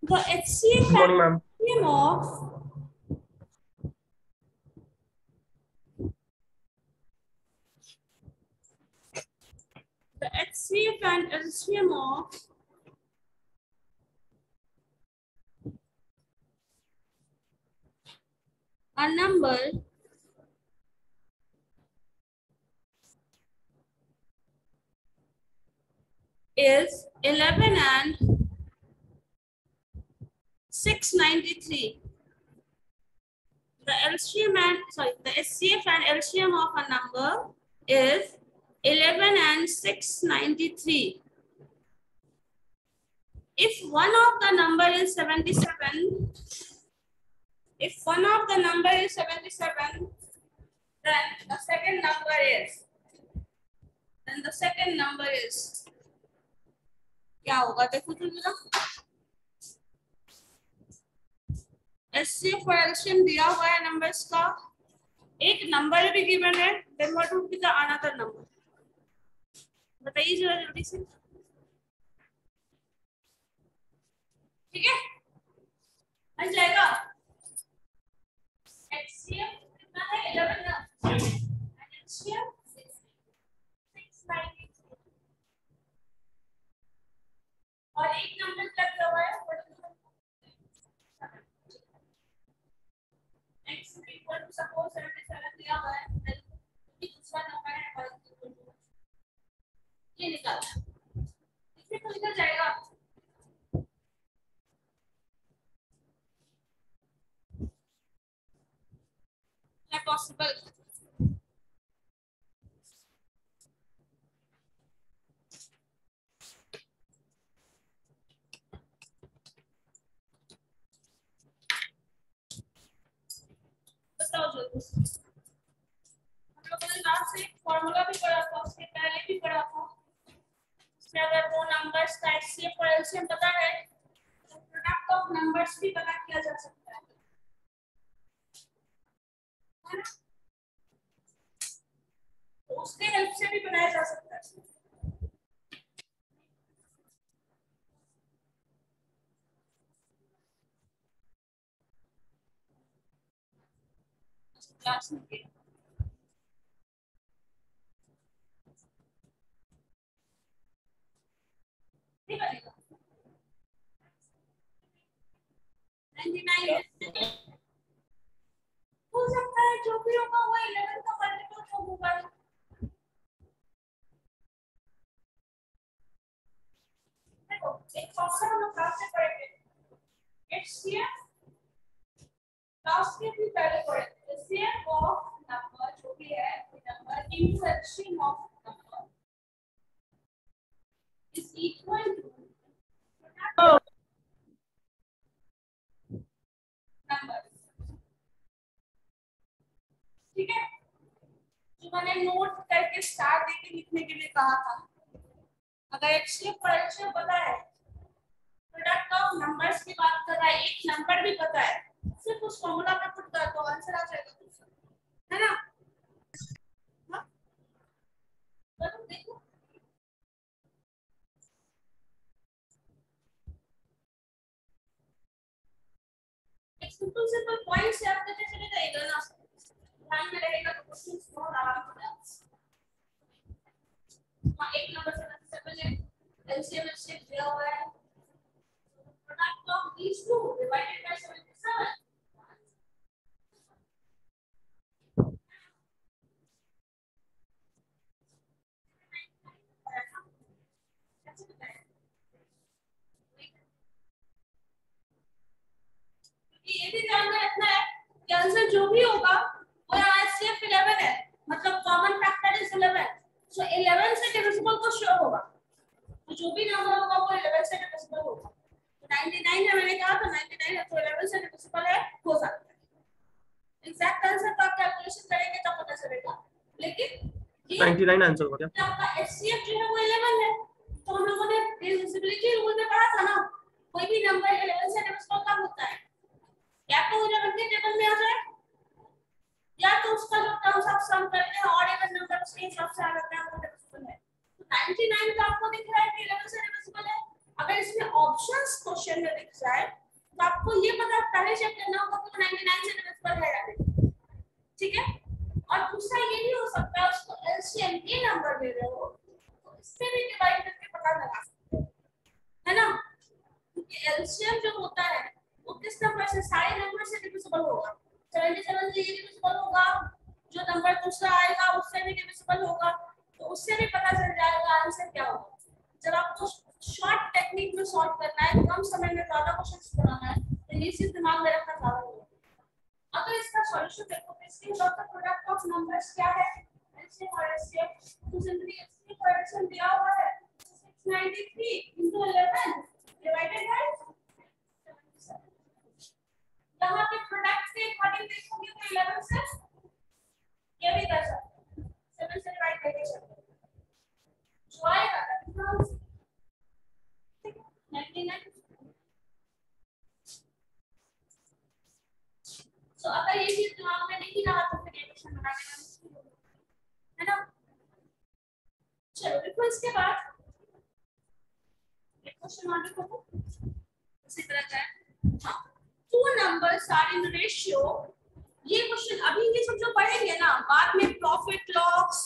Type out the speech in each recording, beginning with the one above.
The HCF Good morning, ma'am. of the HCF and LCM of a number is 11 and 693. The HCF and LCM of a number is 11 and 693. If one of the number is 77, then the second number is क्या होगा देखो तो जरा HCF और LCM दिया हुआ है numbers का, एक नंबर भी गिवन है, then what would be the another number? बताइए जरा जल्दी से, ठीक है, बन जाएगा। HCF कितना है 11 ना, HCF 693 और एक नंबर लगा हुआ है x equal to suppose 77 दिया हुआ है, दूसरा नंबर है y equal to ये निकालना, इससे तो निकल जाएगा। क्या पॉसिबल? बताओ जल्दी। हम लोगों ने लास्ट से फॉर्मूला भी पढ़ा था, उसके पहले भी पढ़ा था। इसमें अगर वो नंबर्स का HCF और LCM पता है तो प्रोडक्ट ऑफ नंबर्स भी पता किया जा सकता है ना? तो उसके हेल्प से भी बनाया जा सकता है। क्लास में नहीं बनेगा 99 हो सकता है, जो भी होगा वो 11 का मल्टीपल तो होगा। देखो एक फॉर्मूला हम लोग क्लास में पढ़ेंगे, HCF क्लास के भी पहले पढ़े, HCF ऑफ नंबर जो भी है number into HCF of number is equal to number, ठीक है? जो मैंने नोट करके स्टार देके लिखने के लिए कहा था, अगर HCF और LCM पता है, प्रोडक्ट ऑफ नंबर्स की बात कर रहा है, एक नंबर भी पता है, सिर्फ उस फॉर्मूला पे पुट कर दो, आंसर आ जाएगा, है ना? हाँ? तो देखो एक सिंपल पॉइंट से आप करते चले जाएगा ना, ध्यान में रहेगा तो क्वेश्चंस बहुत आराम से आएगा। हाँ एक नंबर से पहले LCM HCF दिया हुआ है, product of these two divided by 77, ये भी ध्यान में रखना है कि आंसर जो भी होगा वो यहाँ HCF 11 है, मतलब कॉमन फैक्टर इज 11, सो 11 से डिविजिबल तो श्योर होगा, तो जो भी नंबर होगा वो 11 से डिविजिबल होगा। तो 99 है, मैंने कहा था 99 है तो 11 से डिविजिबल है, हो सकता है। एग्जैक्ट आंसर तो आप कैलकुलेशन करेंगे तब पता चलेगा, लेकिन ये 99 आंसर होगा क्या? आपका HCF जो है वो 11 है, तो हम लोगों ने डिविजिबिलिटी रूल में पढ़ा था ना, कोई भी नंबर 11 से डिविजिबल कब होता है, या तो 11 के टेबल में आ जाए या तो उसका जो टर्म्स आप सम करते हैं और इवन नंबर उसके हिसाब से आ जाता है, वो डिविजिबल है। तो 99 तो आपको दिख रहा है कि 11 से डिविजिबल है, अगर इसमें ऑप्शंस क्वेश्चन में दिख जाए आपको ये पता पहले चेक करना होगा कि 99 से डिविजिबल है या नहीं, ठीक है। और दूसरा ये भी हो सकता है उसको एलसीएम ये नंबर दे रहे हो तो इससे भी डिवाइड करके पता लगा सकते हो, है ना, क्योंकि एलसीएम जो होता है वो किस नंबर से, सारे नंबर से डिविजिबल होगा। 77 से ये डिविजिबल होगा, जो नंबर दूसरा आएगा उससे भी डिविजिबल होगा, तो उससे भी पता चल जाएगा आंसर क्या होगा। जब आपको शॉर्ट टेक्निक में सॉल्व करना है, कम समय में ज्यादा क्वेश्चंस बनाना है, तो ये चीज दिमाग में रखना ज्यादा जरूरी है। अगर इसका सॉल्यूशन देखो तो इसके डॉट प्रोडक्ट ऑफ नंबर्स क्या है, एलसीएम और एचसीएफ, तो सिंपली एचसीएफ और एचसीएफ दिया हुआ है 693 into 11 डिवाइडेड बाय 77। यहां पे प्रोडक्ट के अकॉर्डिंग देखोगे तो 11 से ये भी कर सकते हैं, 7 से डिवाइड करके सकते हैं, जो आएगा 99। तो अगर ये चीज दिमाग में नहीं रहा तो फिर ये क्वेश्चन बनाने में मुश्किल होगा, है ना। चलो देखो इसके बाद एक क्वेश्चन और देखो इसी तरह का है। हाँ, two numbers are in ratio, ये क्वेश्चन अभी ये सब जो पढ़ेंगे ना बाद में प्रॉफिट लॉस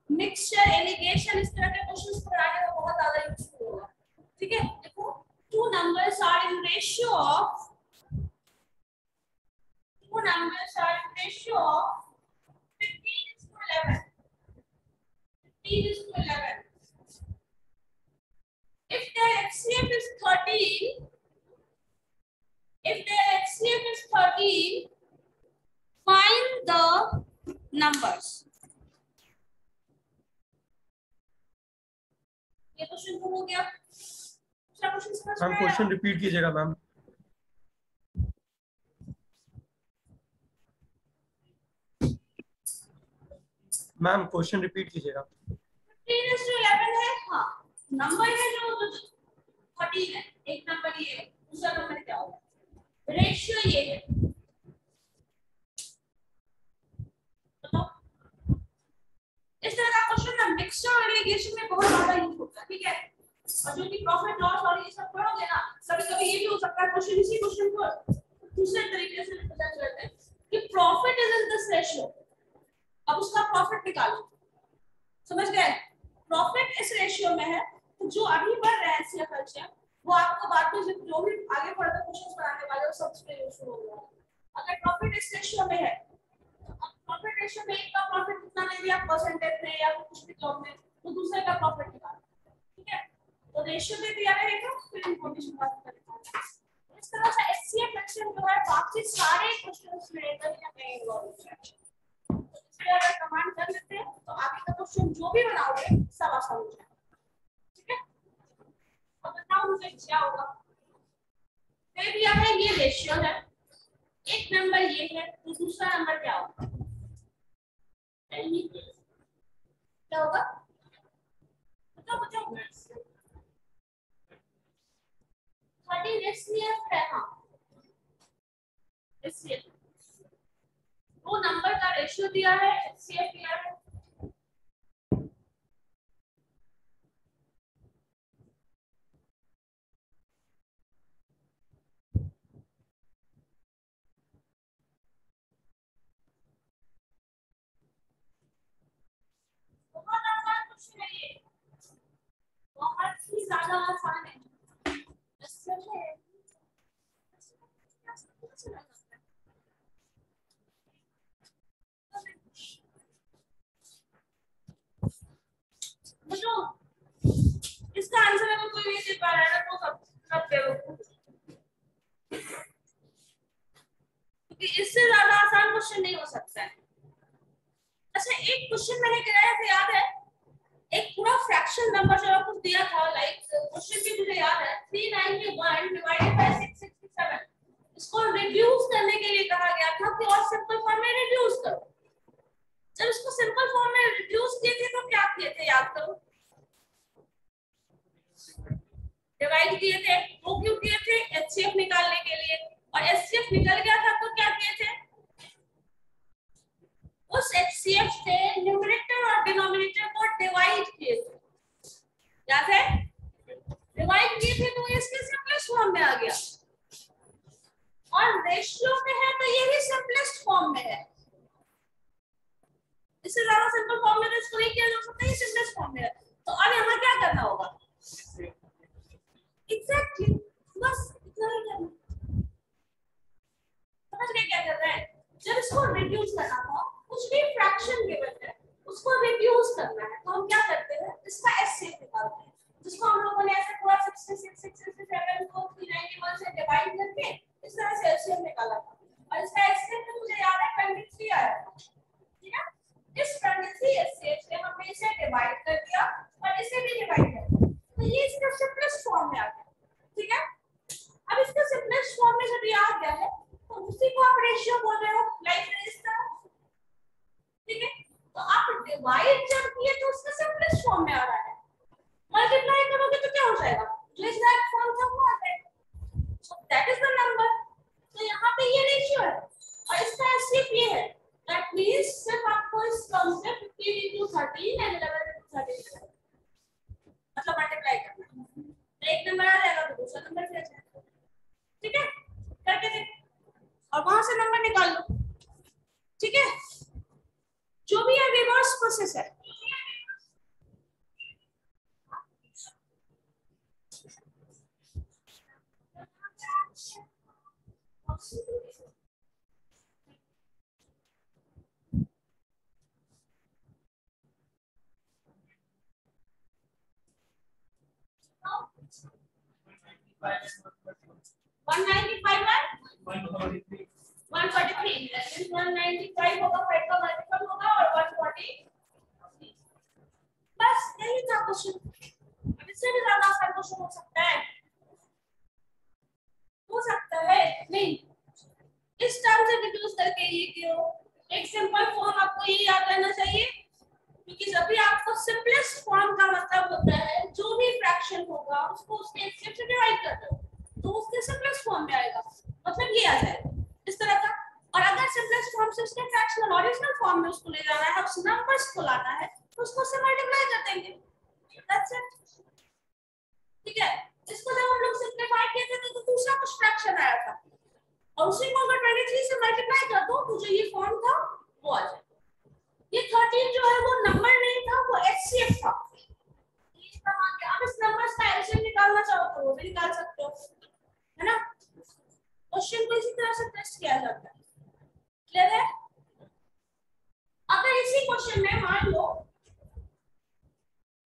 मिक्सचर एलिगेशन इस तरह के क्वेश्चंस पढ़ाने में बहुत ज्यादा यूजफुल होगा, ठीक है। देखो two numbers are in ratio of, two numbers are in ratio of 15:11. 15:11. If their HCF is 13, if their HCF is 13, find the numbers. ये क्वेश्चन तो हो गया। दूसरा क्वेश्चन समझ में आया? क्वेश्चन रिपीट कीजिएगा मैम। मैम क्वेश्चन रिपीट कीजिएगा। 15:11 है, हाँ नंबर है जो 13 है, एक नंबर ये है, दूसरा नंबर क्या होगा, रेशियो ये है, तो इस तरह का क्वेश्चन ना मिक्सचर और एलिगेशन में बहुत ज्यादा यूज होता है, ठीक है। और जो कि प्रॉफिट लॉस और ये सब पढ़ोगे ना, कभी-कभी ये भी हो सकता है क्वेश्चन इसी क्वेश्चन को दूसरे तरीके से रिप्रेजेंट करते हैं कि profit is in this ratio, अब उसका प्रॉफिट निकालो, समझ गए, प्रॉफिट इस रेशियो में है, तो जो अभी बढ़ रहा है इसका खर्चा वो आपको बाद में जो भी आगे फर्दर क्वेश्चंस बनाने वाले हो सब पे यूज होगा। अगर प्रॉफिट इस रेशियो में है, प्रॉफिट रेशियो में एक का प्रॉफिट कितना ले लिया परसेंटेज में या कुछ भी जॉब में, तो दूसरे का प्रॉफिट निकालो, ठीक है। तो रेशियो दे दिया रहेगा, फिर इंफॉर्मेशन बात करेंगे। इस तरह से एचसीएफ एक्शन जो है बाकी सारे क्वेश्चंस में कहीं ना कहीं इन्वॉल्व है, तो अगर कमांड कर लेते हैं तो आगे का क्वेश्चन जो भी बनाओगे सब आसान हो जाएगा, ठीक है। अब बताओ मुझे क्या होगा, दे दिया है ये रेशियो है, एक नंबर ये है, तो दूसरा नंबर क्या होगा, क्या होगा बताओ बताओ। 13 एचसीएफ है, हाँ एचसीएफ वो नंबर का रेशियो दिया है, एचसीएफ दिया है, बहुत आसान क्वेश्चन है ये, बहुत ही ज्यादा आसान है। इसका आंसर अगर कोई नहीं दे पा रहा है तो सब बेवकूफ, क्योंकि इससे ज्यादा आसान क्वेश्चन नहीं हो सकता है। अच्छा एक क्वेश्चन मैंने कराया था याद है, एक पूरा फ्रैक्शन नंबर जो आपको दिया था, लाइक क्वेश्चन भी मुझे याद है 391 डिवाइडेड बाय 667, इसको रिड्यूस करने के लिए कहा गया था कि और सिंपल फॉर्म में रिड्यूस करो। जब इसको सिंपल फॉर्म में रिड्यूस किए थे तो क्या किए थे याद करो, डिवाइड किए थे, वो क्यों किए थे, एचसीएफ निकालने के लिए, और एचसीएफ निकल गया था तो क्या किए थे, उस एचसीएफ से न्यूमरेटर और डिनोमिनेटर को डिवाइड किए थे, याद है डिवाइड किए थे तो इसके सिंपलेस्ट फॉर्म में आ गया, और रेशियो में है तो ये भी सिंपलेस्ट फॉर्म में है। इससे ज्यादा सिंपल फॉर्म में तो इसको नहीं किया जा सकता, ये सिंपलेस्ट फॉर्म में है। तो अब यहाँ क्या करना होगा? एग्जैक्टली बस इतना ही करना। समझ गए क्या कर रहे हैं? जब इसको रिड्यूस करना था, कुछ भी फ्रैक्शन गिवन है उसको रिड्यूस करना है, तो हम क्या करते हैं? इसका एचसीएफ निकालते हैं, जिसको हम लोगों ने ऐसे पूरा 66 67 को 391 से डिवाइड करके इस तरह से एचसीएफ निकाला था। और इसका एचसीएफ तो मुझे याद है 23 आया था, ठीक है? इस 23 एचसीएफ से हमने इसे डिवाइड कर दिया और इसे भी डिवाइड कर दिया, तो ये इसका सिंपलेस्ट फॉर्म में आ गया, ठीक है? अब इसका सिंपलेस्ट फॉर्म में जब ये आ गया है तो उसी को आप रेशियो बोल रहे हो, लाइक इस तरह, ठीक है? तो आप डिवाइड जब किए तो उसका सिंपलेस्ट फॉर्म में आ रहा है, मल्टीप्लाई करोगे तो क्या हो जाएगा? जो एग्जैक्ट फॉर्म था वो आ जाएगा, so that is the number. तो यहाँ पे ये रेशियो है और इसका एचसीएफ ये है, दैट मींस सिर्फ आपको इस टर्म से 15 into 13 and 11 into 13 मतलब मल्टीप्लाई करना है, तो एक नंबर आ जाएगा तो दूसरा नंबर भी आ जाएगा, ठीक है? करके देख और वहां से नंबर निकाल लो, ठीक है? जो भी है रिवर्स प्रोसेस है। वन 195 होगा, 5 का मल्टीपल होगा और 140, बस यही था क्वेश्चन। अब इससे भी ज्यादा आसान क्वेश्चन हो सकता है नहीं, इस टर्म से रिड्यूस करके ये क्यों? एक सिंपल फॉर्म आपको ये याद रहना चाहिए, क्योंकि जब भी आपको सिंपलेस्ट फॉर्म का मतलब होता है जो भी फ्रैक्शन होगा उसको उसके एचसीएफ से डिवाइड कर दो तो उसके सिंपलेस्ट फॉर्म में आएगा, मतलब ये आ जाएगा इस तरह का। और अगर सिंपलेस्ट फॉर्म से उसके फ्रैक्शनल ओरिजिनल फॉर्म में उसको ले जाना है, उस नंबर्स को लाना है, तो उसको से मल्टीप्लाई कर देंगे, दैट्स इट, ठीक है? इसको जब हम लोग सिंपलीफाई किए थे तो दूसरा कुछ फ्रैक्शन आया था और उसी को अगर 23 से मल्टीप्लाई कर दो तो जो ये फॉर्म था वो आ जाएगा। ये 13 जो है वो नंबर नहीं था, वो एचसीएफ था। आप इस नंबर्स का एचसीएफ निकालना चाहो तो वो भी निकाल सकते हो, है ना? क्वेश्चन को इसी तरह से टेस्ट किया जाता है, क्लियर है? अगर इसी क्वेश्चन में मान लो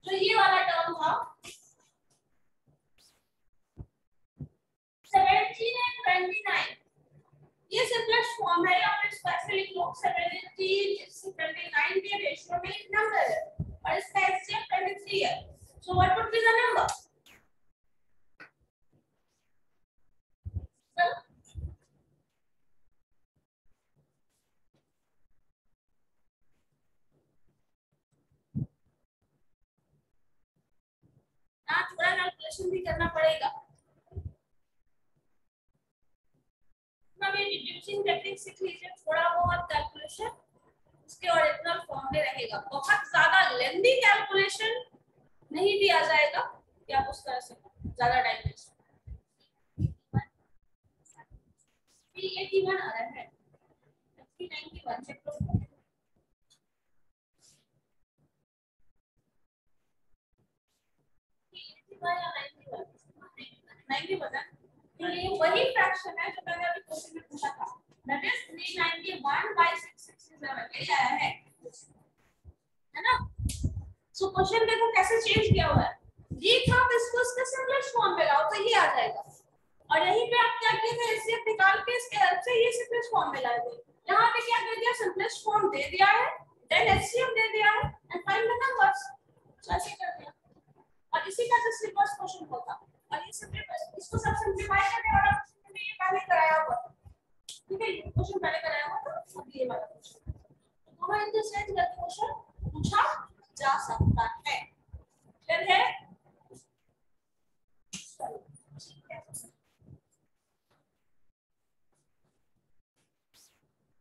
जो ये वाला टर्म था 17 and 29, ये सिंपलेस्ट फॉर्म है, या आप इसको ऐसे लिख लो 17 29 के रेशियो में एक नंबर है और इसका एचसीएफ 23 है, so what would be the number? ना थोड़ा कैलकुलेशन भी करना पड़ेगा, अब ये रिड्यूसिंग टेक्निक सीख लीजिए, थोड़ा बहुत कैलकुलेशन उसके ओरिजिनल फॉर्म में रहेगा, बहुत ज्यादा लेंथी कैलकुलेशन नहीं दिया जाएगा कि आप उस तरह से ज्यादा टाइम वेस्ट। 381 आ रहा है, 391 चेक करो, 90 बता, तो ये वही फ्रैक्शन है जो मैंने अभी क्वेश्चन में पूछा था, दैट इज 391/667 ये आया है ना? सो क्वेश्चन देखो कैसे चेंज किया हुआ है, ये था तो इसको इसके सिंपलेस्ट फॉर्म में लाओ तो ये आ जाएगा, और यहीं पे आप क्या किए थे? एचसीएफ निकाल के इसके हेल्प से ये सिंपलेस्ट फॉर्म में लाए थे। यहाँ पे क्या कर दिया? सिंपलेस्ट फॉर्म दे दिया है, देन एचसीएफ दे दिया है एंड फाइंड द नंबर्स, ऐसे कर दिया। और इसी का जस्ट रिवर्स क्वेश्चन होता, और ये सिंपलीफाई इसको सब सिंपलीफाई करने वाला क्वेश्चन ये पहले कराया हुआ, ठीक है? ये क्वेश्चन पहले कराया हुआ था, अब ये वाला क्वेश्चन तो हम इनसे सेट करके क्वेश्चन पूछा जा सकता है, क्लियर है?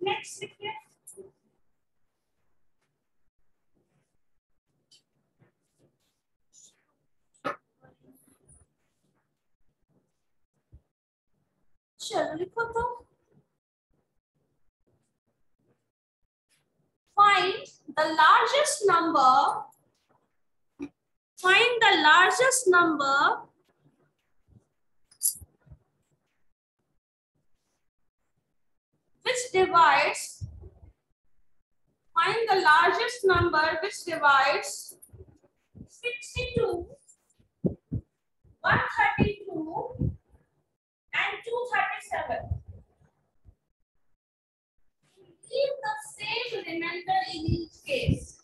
नेक्स्ट देखिए, चलो लिखो तो the largest number, find the largest number which divides, find the largest number which divides 62, 132 and 237. Leave the same remainder in each case.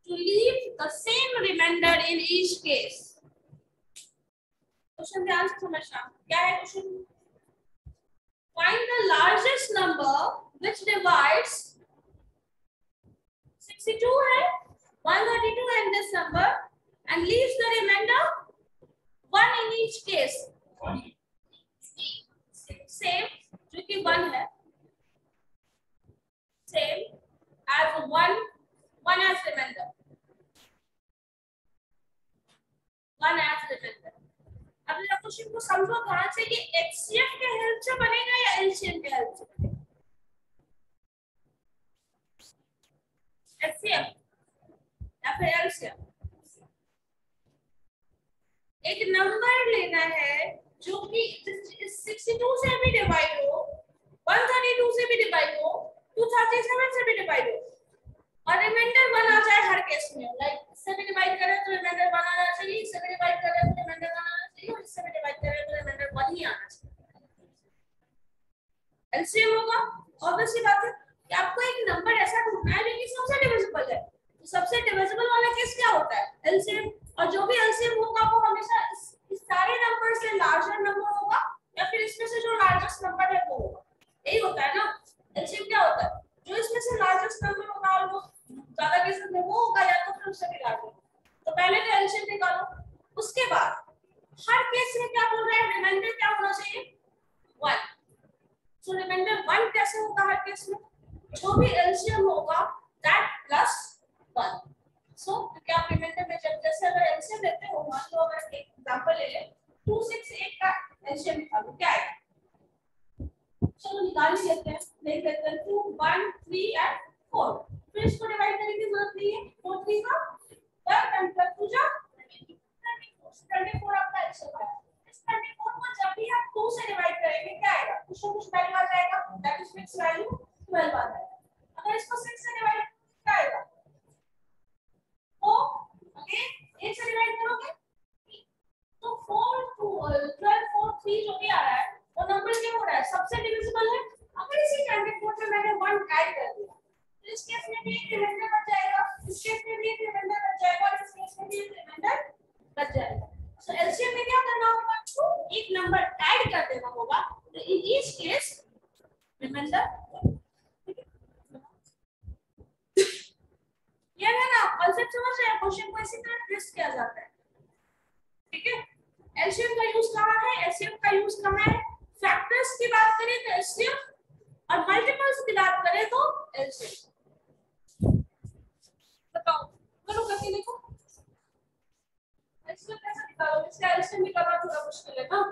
To leave the same remainder in each case. Question ध्यान से समझना क्या है question. Find the largest number which divides 62 है 132 and this number and leaves the remainder 1 in each case. Same जो कि 1 है. Same as 1 as remainder. 1 as remainder. अब इस क्वेश्चन को समझो ध्यान से कि HCF के हेल्प से बनेगा या LCM के हेल्प से बनेगा. HCF या फिर LCM. एक नंबर लेना है जो कि 62 से भी डिवाइड हो, 132 से भी डिवाइड हो, 237 से भी डिवाइड हो और रिमाइंडर 1 आ जाए हर केस में. लाइक इससे भी डिवाइड करें तो रिमाइंडर 1 आना चाहिए, इससे भी डिवाइड करें तो रिमाइंडर 1 आना चाहिए और इससे भी डिवाइड करें तो रिमाइंडर 1 ही आना चाहिए. एलसीएम होगा. ऑब्वियसली बात है कि आपको एक नंबर ऐसा ढूंढना है जो कि सबसे डिविजिबल है. तो सबसे डिविजिबल वाला केस क्या होता है? एलसीएम. और जो भी एलसीएम होगा वो हमेशा इस सारे नंबर से लार्जर नंबर होगा या फिर इसमें से जो लार्जेस्ट नंबर है वो होगा. यही होता है ना. एलसीएम क्या होता है? जो इसमें से लार्जेस्ट नंबर होगा और वो ज्यादा केसेस में वो होगा या तो फिर उससे भी लार्जर. तो पहले तो एलसीएम निकालो. उसके बाद हर केस में क्या बोल रहा है? रिमाइंडर क्या होना चाहिए? 1. सो रिमाइंडर 1 कैसे होगा हर केस में? जो भी एलसीएम होगा दैट प्लस 1. सो क्या आप रिमाइंडर में जब जैसे अगर एलसीएम लेते हो, मान लो अगर एक एग्जांपल ले ले 268 का एलसीएम निकालो क्या आएगा? चलो निकाल ही लेते हैं. देख लेते हैं 2 1 3 एंड 4. फिर इसको डिवाइड करने की जरूरत नहीं है. 4 3 का 12 एंड 12 2 जा 24 आपका एलसीएम आया. इस 24 को जब भी आप 2 से डिवाइड करेंगे क्या आएगा? कुछ ना कुछ वैल्यू आ जाएगा. दैट इज फिक्स वैल्यू 12 आ जाएगा. अगर इसको 6 से डिवाइड क्या आएगा? 4. ओके 8 से डिवाइड करोगे तो 4 2 12 4 3 जो भी आ रहा है वो नंबर क्या हो रहा है? सबसे डिविजिबल है. अगर इसी 24 में मैंने 1 ऐड कर दिया तो इस केस में भी एक रिमाइंडर बच जाएगा, इस केस में भी एक रिमाइंडर बच जाएगा और इस केस में भी एक रिमाइंडर बच जाएगा. सो एलसीएम में क्या करना होगा? आपको एक नंबर ऐड कर देना होगा. तो इन ईच केस रिमाइंडर ये है ना. कांसेप्ट समझ रहे हैं? क्वेश्चन को इसी तरह ट्विस्ट किया जाता है. ठीक है. एलसीएम का यूज कहां है? एलसीएम का यूज कहां है? फैक्टर्स की बात करें तो एलसीएम और मल्टीपल्स की बात करें तो एलसीएम. बताओ करो करके देखो. एलसीएम कैसे निकालोगे? इसका एलसीएम निकालना थोड़ा मुश्किल है ना.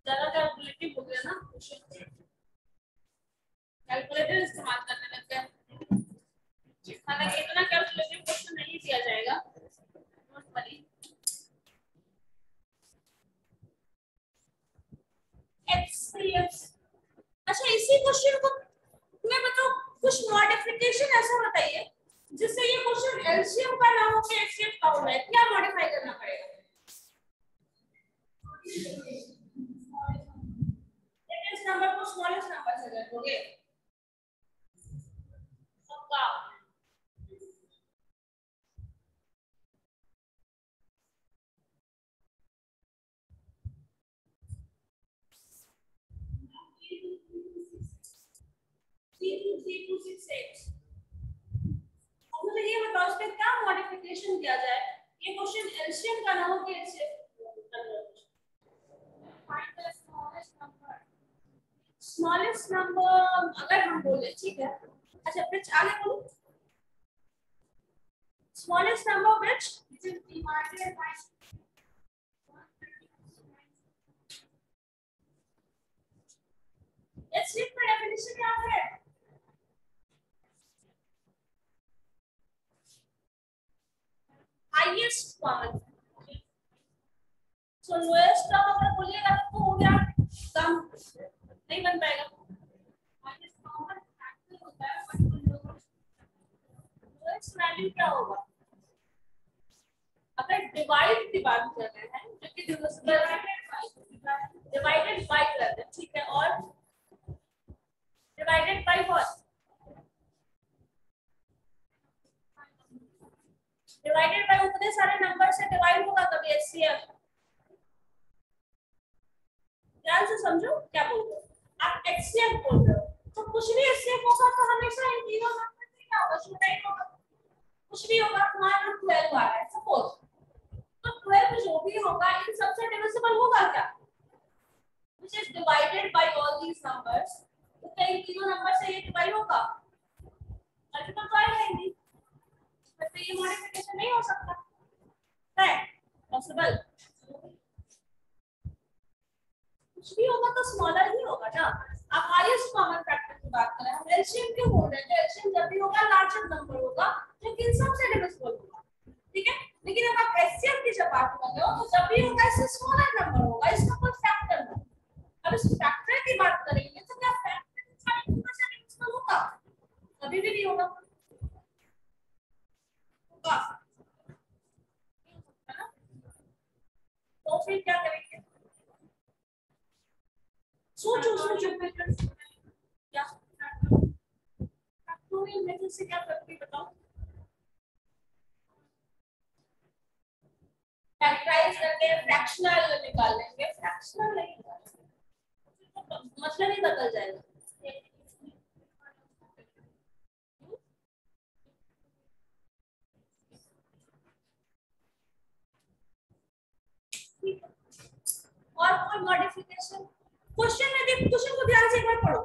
ज्यादा कैलकुलेटिव हो गया ना. कैलकुलेटर इस्तेमाल करने लगते हैं. एलसीएम का ना हो के एचसीएफ का होना है, क्या मॉडिफाई करना पड़ेगा? बिगेस्ट नंबर को स्मॉलेस्ट नंबर से रखोगे सबका। अब मुझे ये बताओ इसमें क्या मॉडिफिकेशन किया जाए? ये क्वेश्चन एलसीएम का ना हो कि एचसीएफ। स्मॉलेस्ट नंबर अगर हम बोले, ठीक है, अच्छा फिर आगे बोलो। Smallest number which is divided by HCF का डेफिनेशन क्या है? Highest common. So lowest term अगर बोलिएगा तो हो गया कम, नहीं बन पाएगा। हाईएस्ट कॉमन फैक्टर होता है बट लोएस्ट वैल्यू क्या होगा? अगर डिवाइड की बात कर रहे हैं जो कि डिवाइडेड बाय कर रहे हैं, ठीक है, और divided by what? Divided by उतने सारे नंबर से डिवाइड होगा तभी एचसीएफ। ध्यान से समझो क्या बोल रहे हो आप। एचसीएफ बोल रहे हो तो कुछ भी एचसीएफ होगा तो हमेशा इन तीनों नंबर से क्या होगा? छोटा ही होगा। कुछ भी होगा, मान लो 12 आ रहा है सपोज, तो 12 जो भी होगा इन सबसे डिविजिबल होगा क्या? Which is divided by all these numbers, तो क्या इन तीनों नंबर से ये डिवाइड होगा? मल्टीपल तो आएगा नहीं, तो ये मॉडिफिकेशन नहीं हो सकता है पॉसिबल। कुछ भी होगा तो स्मॉलर ही होगा ना। आप हाईएस्ट कॉमन फैक्टर की बात कर रहे हैं, हम एलसीएम क्यों बोल रहे हैं? एलसीएम जब भी होगा लार्जर नंबर होगा जो कि इन सबसे डिविजिबल होगा, ठीक है। लेकिन अब आप एचसीएफ की जब बात कर रहे हो तो जब भी होगा इससे स्मॉलर नंबर होगा, इसका कोई फैक्टर नहीं। अब इस फैक्टर की बात करेंगे तो क्या फैक्टर सारे नंबर से डिविजिबल होगा? कभी भी नहीं होगा, होगा है ना। तो फिर क्या करेंगे? सोचो सोचो क्या फैक्टोरियल मेथड से क्या करते हैं बताओ? फैक्टराइज करके फ्रैक्शनल निकाल लेंगे, फ्रैक्शनल नहीं निकालेंगे तो मतलब ही बदल जाएगा। और कोई मॉडिफिकेशन क्वेश्चन में देखो, क्वेश्चन को ध्यान से एक बार पढ़ो।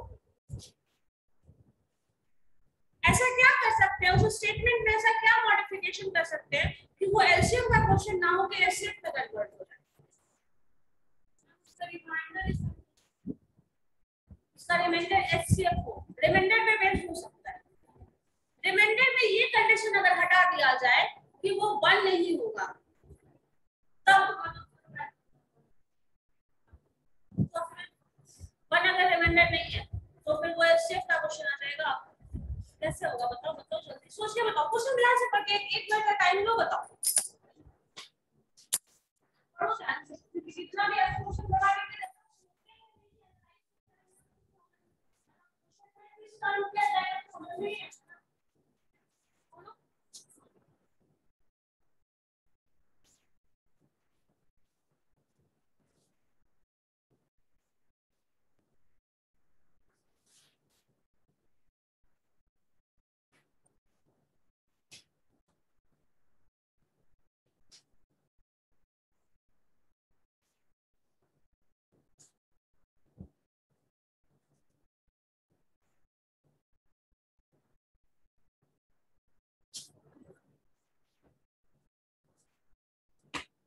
ऐसा क्या कर सकते हैं उस स्टेटमेंट में, ऐसा क्या मॉडिफिकेशन कर सकते हैं कि वो एलसीएम का क्वेश्चन ना हो कि एचसीएफ में कन्वर्ट हो जाए? इसका रिमाइंडर एचसीएफ हो, रिमाइंडर में बेस हो सकता है। रिमाइंडर में ये कंडीशन अगर हटा दिया जाए कि वो 1 नहीं होगा तब, तो फिर 1 अगर रिमाइंडर नहीं है तो फिर वो एचसीएफ का क्वेश्चन आ जाएगा। कैसे होगा बताओ? बताओ जल्दी सोच के बताओ। क्वेश्चन ध्यान से पढ़ के 1 मिनट का टाइम लो, बताओ पढ़ो ध्यान से, क्योंकि कितना भी ऐसे क्वेश्चन बना के इसका रूप क्या जाएगा समझ नहीं है।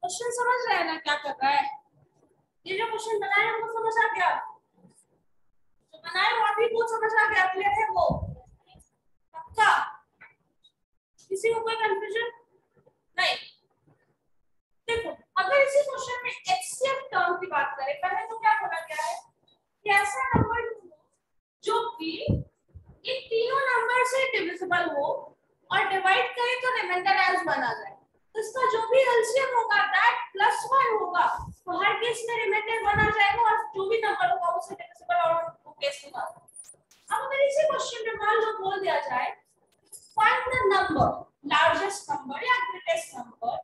क्वेश्चन समझ रहे हैं ना क्या कर रहा है? ये जो क्वेश्चन बनाया हमको समझ आ गया, जो बनाया वो अभी को समझ आ गया, क्लियर है वो पक्का? किसी को कोई कंफ्यूजन नहीं? देखो अगर इसी क्वेश्चन में एचसीएफ टर्म की बात करें, पहले तो क्या बोला गया है कि ऐसा नंबर जो कि इन तीनों नंबर से डिविजिबल हो और डिवाइड करें तो रिमाइंडर एज 1 आ जाए। तो इसका जो भी एलसीएम होगा दैट +1 होगा, तो हर केस में रिमाइंडर 1 आ जाएगा और जो भी नंबर होगा उसे डिविजिबल और वो केस होगा। अब अगर इसी क्वेश्चन में मान लो बोल दिया जाए find the number largest number या ग्रेटेस्ट नंबर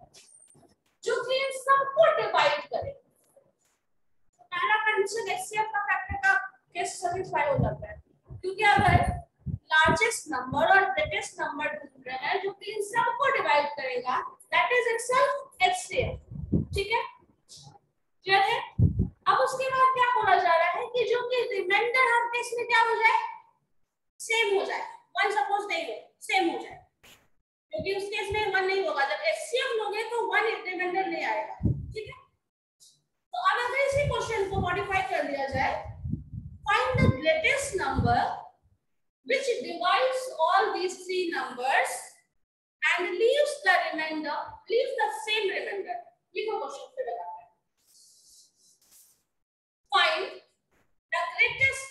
जो कि इन सबको डिवाइड करे, तो पहला कंडीशन एचसीएफ का फैक्टर का केस सैटिस्फाई हो जाता है, क्योंकि अगर लार्जेस्ट नंबर और ग्रेटेस्ट नंबर ढूंढ रहे हैं जो कि इन सबको डिवाइड करेगा दैट इज इटसेल्फ एचसीएफ। ठीक है, क्लियर है? अब उसके बाद क्या बोला जा रहा है कि जो कि रिमाइंडर हर केस में क्या हो जाए, सेम हो जाए, वन सपोज नहीं हो, सेम हो जाए, क्योंकि उस केस में वन नहीं होगा, जब एचसीएफ लोगे तो वन रिमाइंडर नहीं आएगा। ठीक है, तो अब अगर इसी क्वेश्चन को मॉडिफाई कर दिया जाए, find the greatest number which divides all these three numbers and leaves the remainder, leaves the same remainder। लिखो क्वेश्चन पे लगाते हैं, find the greatest,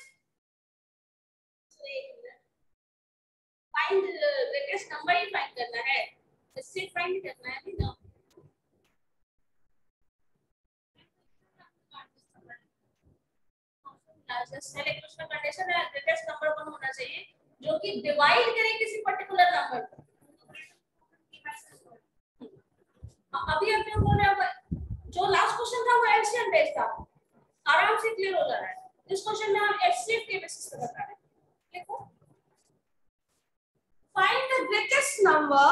find the greatest number he find करना है, इससे फाइंड करना है ना। लेकिन उसमें कंडीशन है ग्रेटेस्ट नंबर 1 होना चाहिए जो कि डिवाइड करे किसी पर्टिकुलर नंबर को। अभी हम बोल रहे हैं जो लास्ट क्वेश्चन था वो एलसीएम बेस्ड था, आराम से क्लियर हो जा रहा है। इस क्वेश्चन में हम एचसीएफ के बेसिस पे बता रहे हैं। देखो, find the greatest number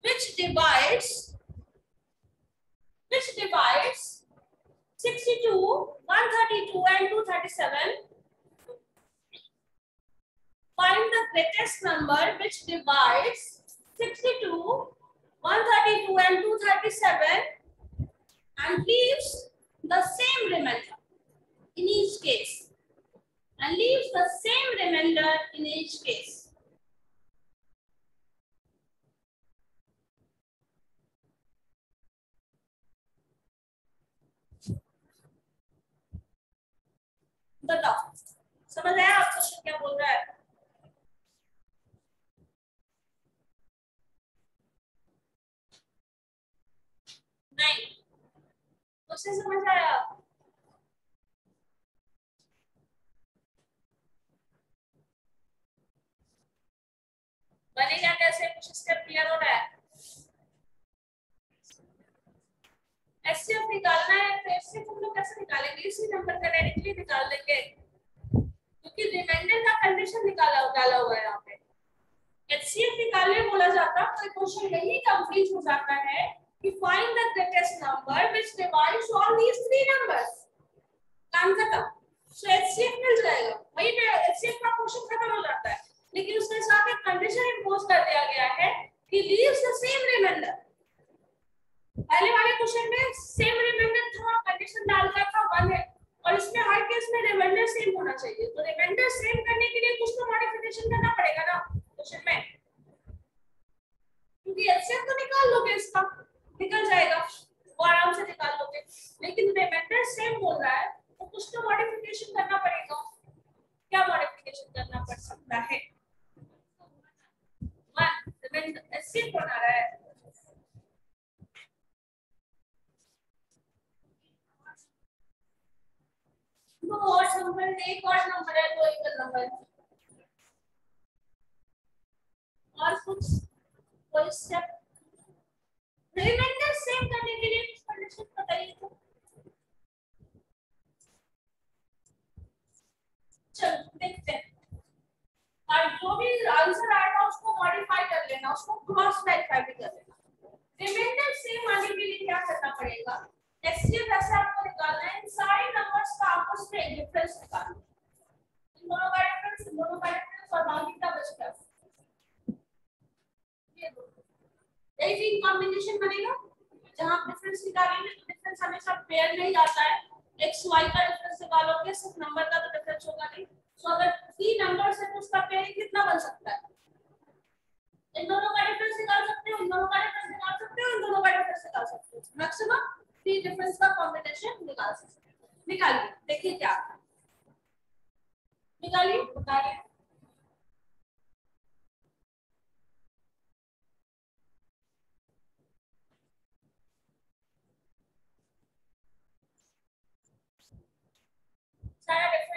which divides 62, 132 and 237. Find the greatest number which divides 62, 132 and 237 and leaves the same remainder in each case. And leaves the same remainder in each case. बताओ, समझ आया आप question क्या बोल रहा है? नहीं, question समझ आया? बनेगा कैसे, कुछ स्टेप क्लियर हो रहा है? एचसीएफ निकालना है तो एचसीएफ हम लोग कैसे निकालेंगे, इसी नंबर का डायरेक्टली निकाल देंगे, क्योंकि रिमाइंडर का कंडीशन डाला हुआ है यहाँ पे। एचसीएफ निकालने बोला जाता तो क्वेश्चन यही कंप्लीट हो जाता है कि find the greatest number which divides all these three numbers. काम खत्म, सो एचसीएफ मिल जाएगा, वही पे एचसीएफ का क्वेश्चन खत्म हो जाता है। लेकिन उसके साथ एक कंडीशन इंपोज कर दिया गया है कि लीव्स द सेम रिमाइंडर। पहले वाले क्वेश्चन में सेम रिमाइंडर था, कंडीशन डाल दिया था 1 है, और इसमें हर केस में रिमाइंडर सेम होना चाहिए। तो रिमाइंडर सेम करने के लिए कुछ तो मॉडिफिकेशन करना पड़ेगा ना क्वेश्चन में, क्योंकि एचसीएफ तो निकाल लोगे, इसका निकल जाएगा वो आराम से निकाल लोगे, लेकिन रिमाइंडर सेम बोल रहा है तो कुछ तो मॉडिफिकेशन करना पड़ेगा। क्या मॉडिफिकेशन करना पड़ सकता है? 1 रिमाइंडर एचसीएफ बना रहा है, तो और नंबर एक और नंबर है, दो एकल नंबर और कुछ कोई स्टेप रिमाइंडर सेम करने के लिए कुछ कंडीशन बताइए तो। चलो देखते हैं, और जो भी आंसर आएगा उसको मॉडिफाई कर लेना, उसको क्रॉस वेरीफाई भी कर लेना। रिमाइंडर सेम आने के लिए क्या करना पड़ेगा, एचसीएफ ऐसे आपको निकालना है, इन सारे नंबर्स का आपस में एक डिफरेंस निकालना है, इन दोनों का डिफरेंस, इन दोनों का डिफरेंस और बाकी का बचता है, ये दो, यही तीन कॉम्बिनेशन बनेगा। जहां डिफरेंस निकालेंगे तो डिफरेंस हमेशा पेयर में ही आता है, एक्स वाई का डिफरेंस निकालोगे सिर्फ नंबर का तो डिफरेंस होगा नहीं। सो अगर 3 नंबर्स है तो उसका पेयर कितना बन सकता है, इन दोनों का डिफरेंस निकाल सकते हो, इन दोनों का डिफरेंस निकाल सकते हो, इन दोनों का डिफरेंस निकाल सकते हो, मैक्सिमम 3 डिफरेंस का कॉम्बिनेशन निकाल सकते हो। निकालिए, देखिए क्या निकालिए, बताइए।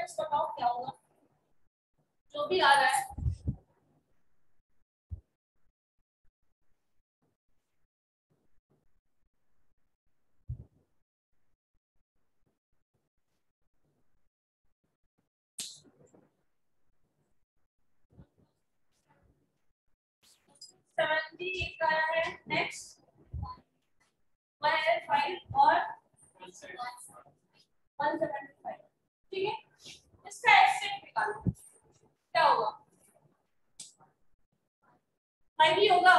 गेस बताओ क्या होगा, जो भी आ रहा है। एक आया है, नेक्स्ट 105 और 175, ठीक है। इसका एचसीएफ निकालो, क्या होगा, 5 ही होगा।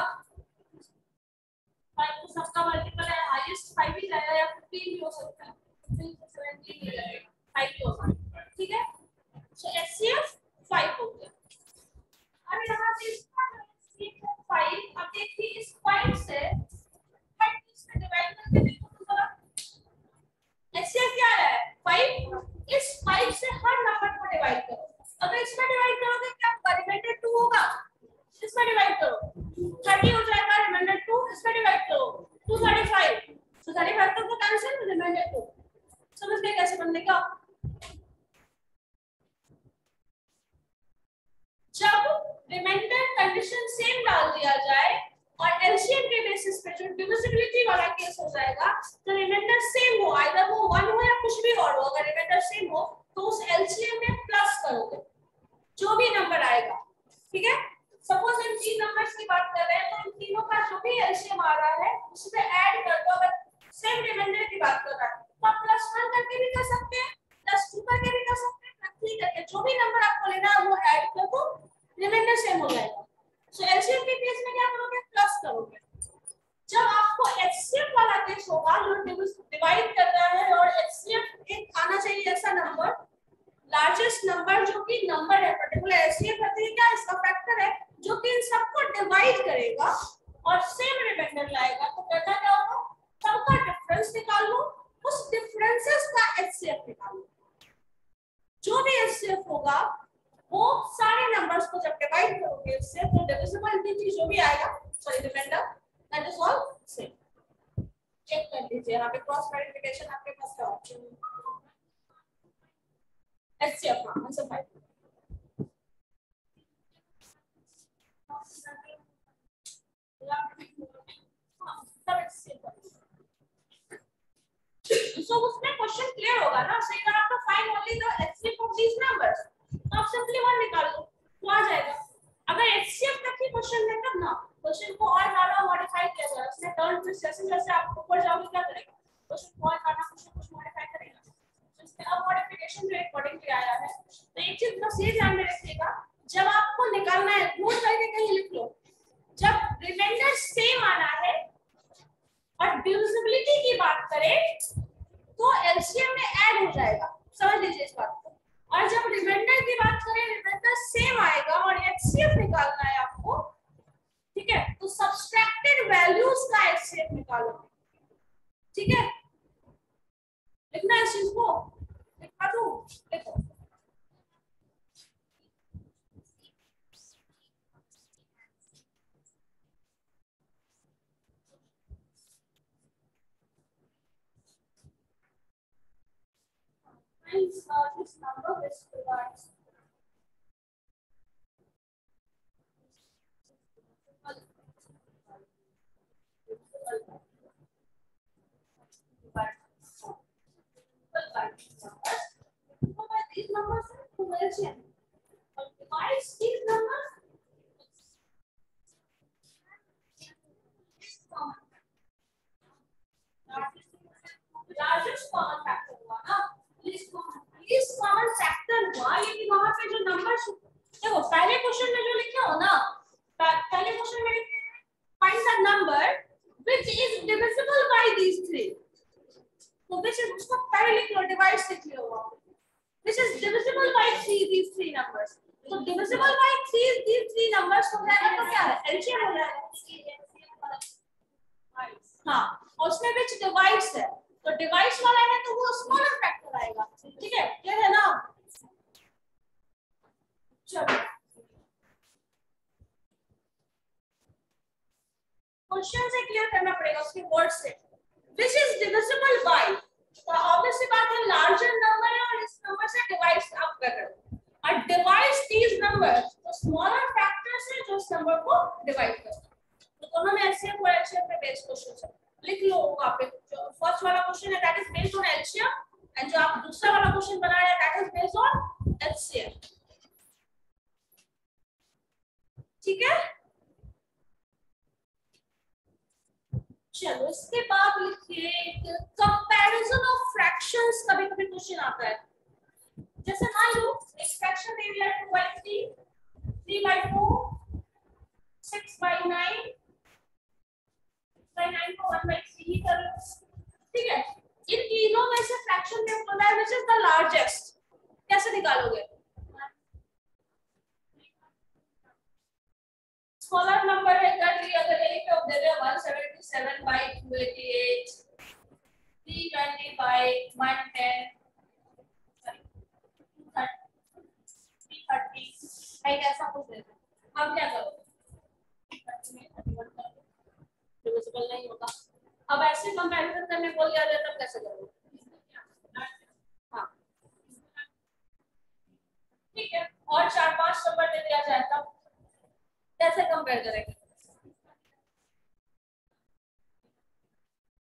5 तो सबका मल्टीपल है, हाईएस्ट 5 ही जाएगा या 15 भी हो सकता है, 15 से 17 ही जाएगा, 5 ही होगा, ठीक है। सो एचसीएफ 5 हो गया। अब यहाँ से इसका एचसीएफ 5, अब देखिए इस 5 से 30 से डिवाइड करके देखो तो जरा, एचसीएफ क्या है 5, इस 5 से हर नंबर को डिवाइड करो। अगर इसमें डिवाइड करोगे क्या होगा, रिमाइंडर 2 होगा, इसमें डिवाइड करो 30 हो जाएगा, रिमाइंडर 2, इसमें डिवाइड करो 235, तो 35 तो कैंसिल, रिमाइंडर 2। समझ गए कैसे बनने का। जब रिमाइंडर कंडीशन सेम डाल दिया जाए और एलसीएम के बेसिस पे जो डिविजिबिलिटी वाला केस हो जाएगा, तो रिमाइंडर सेम हो, आइदर वो 1 हो या कुछ भी और हो, अगर रिमाइंडर सेम हो तो उस एलसीएम में प्लस करोगे जो भी नंबर आएगा, ठीक है। सपोज इन 3 नंबर्स की बात कर रहे हैं, तो इन तीनों का जो भी एलसीएम आ रहा है उसमें ऐड कर दो। अगर सेम रिमाइंडर की बात कर रहा है तो आप +1 करके भी कर सकते हैं, +2 करके भी कर सकते हैं, +3 करके, जो भी नंबर आपको लेना है वो ऐड कर दो, रिमाइंडर सेम हो जाएगा। सो एलसीएम के केस में क्या करोगे, प्लस करोगे। जब आपको एचसीएफ वाला केस होगा जो डिवाइड कर रहा है और एचसीएफ एक आना चाहिए ऐसा नंबर, लार्जेस्ट नंबर जो कि नंबर है पर्टिकुलर, एचसीएफ कहते हैं क्या, इसका फैक्टर है जो कि इन सबको डिवाइड करेगा और सेम रिमाइंडर लाएगा। तो करना क्या होगा, सबका डिफरेंस निकाल लो, उस डिफरेंसेस का एचसीएफ निकाल लो। जो भी एचसीएफ होगा वो सारे नंबर्स को जब डिवाइड करोगे इससे, तो डिविजिबिलिटी जो भी आएगा, sorry remainder, that is all same. Check कर लीजिए यहाँ पे क्रॉस वेरिफिकेशन आपके पास क्या ऑप्शन है, एचसीएफ हाँ आंसर 5। So उसमें क्वेश्चन क्लियर होगा ना, सही कहा आपको, find only the HCF of these numbers, तो आप सिंपली 1 निकाल लो तो आ जाएगा। अगर एचसीएफ तक ही क्वेश्चन है तब ना क्वेश्चन को और ज्यादा मॉडिफाई किया जाएगा, उसमें टर्न में जैसे जैसे आप ऊपर जाओगे क्या करेगा, क्वेश्चन को और ज्यादा कुछ मॉडिफाई करेगा। तो इसमें अब मॉडिफिकेशन जो अकॉर्डिंगली आया है, तो एक चीज बस ये ध्यान में रखिएगा, जब आपको निकालना है नोट करके कहीं लिख लो, जब रिमाइंडर सेम आना है और डिविजिबिलिटी की बात करें तो एलसीएम में ऐड हो जाएगा, समझ लीजिए इस बात को। और जब रिमाइंडर की बात करें, रिमाइंडर सेम आएगा और एचसीएफ निकालना है आपको, ठीक है, तो सब्सट्रैक्टेड वैल्यूज का एचसीएफ निकालो, ठीक है। लिखना है इस चीज को, लिखा दूं, देखो this number with regards these numbers to LCM or divide these numbers largest common factor हुआ ना, least common factor हुआ, लेकिन वहां पे जो नंबर देखो पहले क्वेश्चन में जो लिखे हो ना, पहले क्वेश्चन में लिखे find the number which is divisible by these three, तो which is उसको पहले लिख लो, डिवाइड लिख लो वहां पे, which is divisible by these three numbers, तो divisible by these three numbers हो जाएगा तो क्या है, एलसीएम हो जाएगा, हाँ, और उसमें which divides है, तो डिवाइस वाला है तो वो स्मॉलर फैक्टर आएगा, ठीक है, क्लियर है ना। चलो क्वेश्चन से क्लियर करना पड़ेगा, उसके वर्ड से, which is divisible by, तो ऑब्वियस सी बात है लार्जर नंबर है और लार्जेस्ट नंबर से डिवाइड आप कर रहे हो और डिवाइड दीज नंबर्स, तो स्मॉलर फैक्टर से जो इस नंबर को डिवाइड करता है। तो दोनों में एचसीएफ और एलसीएम पे बेस्ड क्वेश्चन है, लिख लो वहां पे। जो फर्स्ट वाला क्वेश्चन है that is based on LCM and जो आप दूसरा वाला क्वेश्चन बना रहे हैं that is based on HCF. ठीक है, चलो इसके बाद लिखिए कंपैरिजन ऑफ फ्रैक्शंस। कभी कभी क्वेश्चन आता है, जैसे मान लो एक फ्रैक्शन दे दिया 2/3, 3/4, 6/9, 6/9 को 1/3 ही कर लो। ठीक है, इन तीनों में से फ्रैक्शन में बोला है व्हिच इज द लार्जेस्ट, कैसे निकालोगे? स्मॉलर नंबर है कर लिया, अगर यही पे दे दे 177/288, 320/110, 330, लाइक ऐसा कुछ दे दो। अब क्या करोगे? डिविजिबल नहीं होगा। अब ऐसे कंपैरिजन करने बोल दिया जाए तब कैसे करोगे? हाँ ठीक है, और 4-5 नंबर दे दिया जाए तब कैसे कंपेयर करेंगे?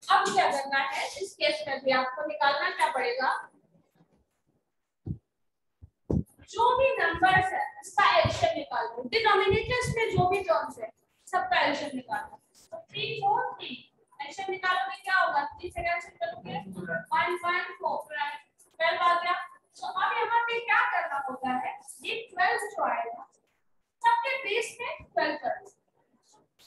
अब क्या करना है इस केस में भी आपको निकालना क्या पड़ेगा, जो भी नंबर्स है इसका एलसीएम निकालो। डिनोमिनेटर्स में जो भी टर्म्स है सबका एलसीएम निकालो। तो 3 4 3 एलसीएम निकालोगे क्या होगा? 3 से कैंसिल करोगे 1 1 4 12 आ गया। तो अब यहाँ पे क्या करना होता है, ये 12 जो आएगा सबके बेस में 12 कर दो।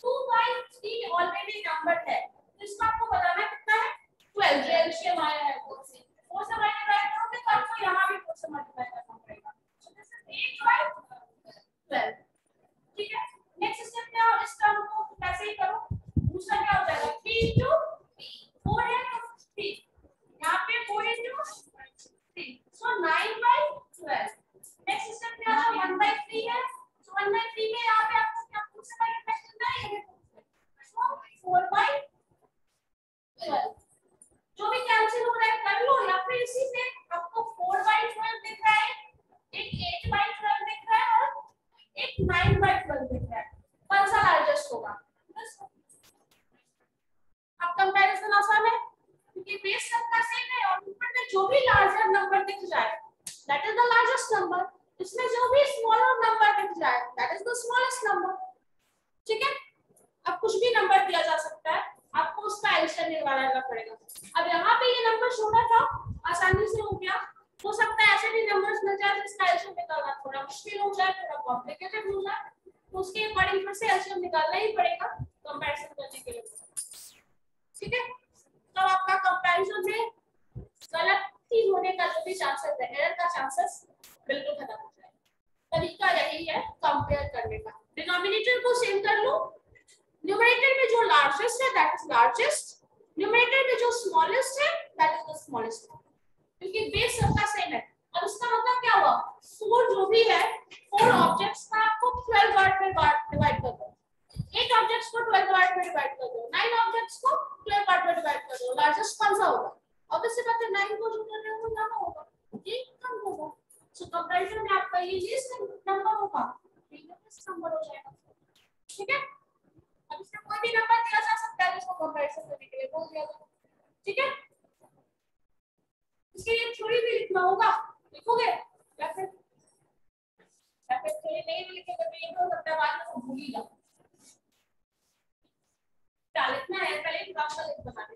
2/3 ऑलरेडी नंबर है तो इसका आपको बताना कितना है 12, जो एलसीएम आया है वो से 4 से मल्टीप्लाई करोगे तो आपको यहाँ भी 4 से मल्टीप्लाई करना पड़ेगा। So this is 8/12। ठीक है, नेक्स्ट स्टेप क्या हो, इस टर्म को कैसे ही करो। दूसरा क्या हो जाएगा 3 into 4 है तो 3, यहाँ पे 4 into 3 so 9/12। नेक्स्ट स्टेप क्या होगा 1/3 है तो 1/3 में यहाँ पे आपको क्या पूछ से मल्टीप्लाई करना है, so 4/12। जो भी कैंसिल हो रहा है कर लो, या फिर इसी से आपको 4/12 दिख रहा है, एक 8/12 दिख रहा है और एक 9/12 दिख रहा है, कौन सा लार्जेस्ट होगा? अब कंपैरिजन आसान है क्योंकि बेस सबका सेम है और ऊपर में जो भी लार्जर नंबर दिख जाए that is the largest number, इसमें जो भी स्मॉलर नंबर दिख जाए that is the smallest number. ठीक है, अब कुछ भी नंबर दिया जा सकता है, आपको उसका एलसीएम निकालना पड़ेगा। अब यहाँ पे ये नंबर छोटा था, आसानी से हो गया। हो सकता है ऐसे भी नंबर्स मिल जाए जिसका एलसीएम निकालना थोड़ा मुश्किल हो जाए, थोड़ा कॉम्प्लिकेटेड हो जाए, तो उसके अकॉर्डिंग फिर से एलसीएम निकालना ही पड़ेगा कंपैरिजन करने के लिए। ठीक है, तो आपका कंपैरिजन में गलती होने का जो भी चांसेस है, एरर का चांसेस बिल्कुल खत्म हो जाएगा। तरीका यही है कंपेयर करने का। डिनोमिनेटर को सेम कर लो, न्यूमरेटर में जो लार्जेस्ट है दैट इज लार्जेस्ट, न्यूमरेटर में जो स्मॉलेस्ट है दैट इज द स्मॉलेस्ट, क्योंकि बेस सबका सेम है। अब इसका मतलब क्या हुआ, 4 जो भी है 4 ऑब्जेक्ट्स का आपको 12 पार्ट में डिवाइड कर दो, 8 ऑब्जेक्ट्स को 12 पार्ट में डिवाइड कर दो, 9 ऑब्जेक्ट्स को 12 पार्ट में डिवाइड कर दो। लार्जेस्ट कौन सा होगा? ऑब्वियसली बात है 9 को जो कर रहे हो वो ज्यादा होगा, ये कम होगा। सो कंपैरिजन में आपका ये लीस्ट नंबर होगा, बिगेस्ट नंबर हो जाएगा। ठीक है, अब इसमें कोई भी नंबर दिया जा सकता है जिसको कंपैरिजन करने के लिए बोल दिया जाए। ठीक है, इसके लिए थ्योरी भी लिखना होगा, लिखोगे या फिर थ्योरी नहीं भी लिखेगा तो ये हो सकता है बाद में भूल ही जाओ। क्या लिखना है पहले एक काम का लिख बता दे।